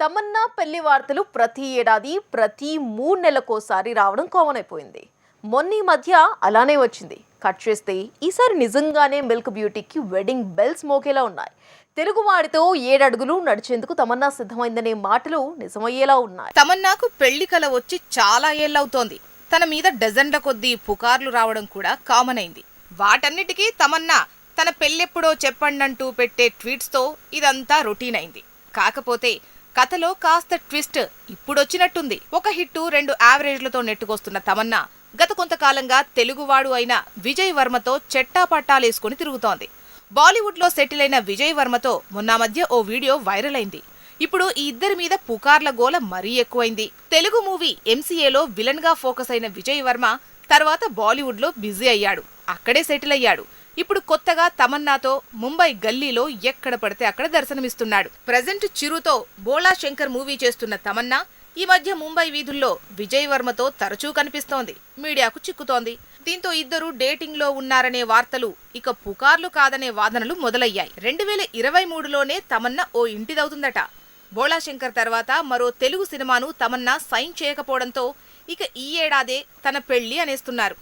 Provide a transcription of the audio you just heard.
తమన్నా పెళ్లి వార్తలు ప్రతి ఏడాది ప్రతి 3 నెలలకోసారి రావడం కామన్ అయిపోయింది. మొన్న ఈ మధ్య అలానే వచ్చింది. కట్ చేస్తే ఈసారి నిజంగానే మిల్క్ బ్యూటీకి వెడ్డింగ్ బెల్స్ మోగేలా ఉన్నాయి. తెలుగువాడితో 7 అడుగులు నడిచేందుకు తమన్నా సిద్ధమైందనే మాటలు నిజమయ్యేలా ఉన్నాయి. తమన్నాకు పెళ్లి కల వచ్చి చాలా ఏళ్లవుతోంది. తన మీద డజన్ల కొద్దీ పుకార్లు రావడం కూడా కామన్ అయింది. వాటన్నిటికీ తమన్నా తన పెళ్ళెప్పుడో చెప్పండంటూ పెట్టే ట్వీట్స్తో ఇదంతా రొటీన్ అయింది. కాకపోతే కథలో కాస్త ట్విస్ట్ ఇప్పుడొచ్చినట్టుంది. ఒక హిట్టు 2 యావరేజ్లతో నెట్టుకొస్తున్న తమన్నా గత కొంతకాలంగా తెలుగువాడు అయిన విజయ్ వర్మతో చెట్టాపట్టాలేసుకుని తిరుగుతోంది. బాలీవుడ్లో సెటిల్ అయిన విజయ్ వర్మతో మొన్న మధ్య ఓ వీడియో వైరల్ అయింది. ఇప్పుడు ఈ ఇద్దరి మీద పుకార్ల గోల మరీ ఎక్కువైంది. తెలుగు మూవీ ఎంసీఏలో విలన్ గా ఫోకస్ అయిన విజయ్ వర్మ తర్వాత బాలీవుడ్లో బిజీ అయ్యాడు. అక్కడే సెటిల్ అయ్యాడు. ఇప్పుడు కొత్తగా తమన్నాతో ముంబై గల్లీలో ఎక్కడ పడితే అక్కడ దర్శనమిస్తున్నాడు. ప్రెజెంట్ చిరుతో బోళా శంకర్ మూవీ చేస్తున్న తమన్నా ఈ మధ్య ముంబై వీధుల్లో విజయ్ వర్మతో తరచూ కనిపిస్తోంది. మీడియాకు చిక్కుతోంది. దీంతో ఇద్దరు డేటింగ్ లో ఉన్నారనే వార్తలు ఇక పుకార్లు కాదనే వాదనలు మొదలయ్యాయి. 2023లోనే తమన్నా ఓ ఇంటిదవుతుందట. బోళా శంకర్ తర్వాత మరో తెలుగు సినిమాను తమన్నా సైన్ చేయకపోవడంతో ఇక ఈ ఏడాదే తన పెళ్లి అనేస్తున్నారు.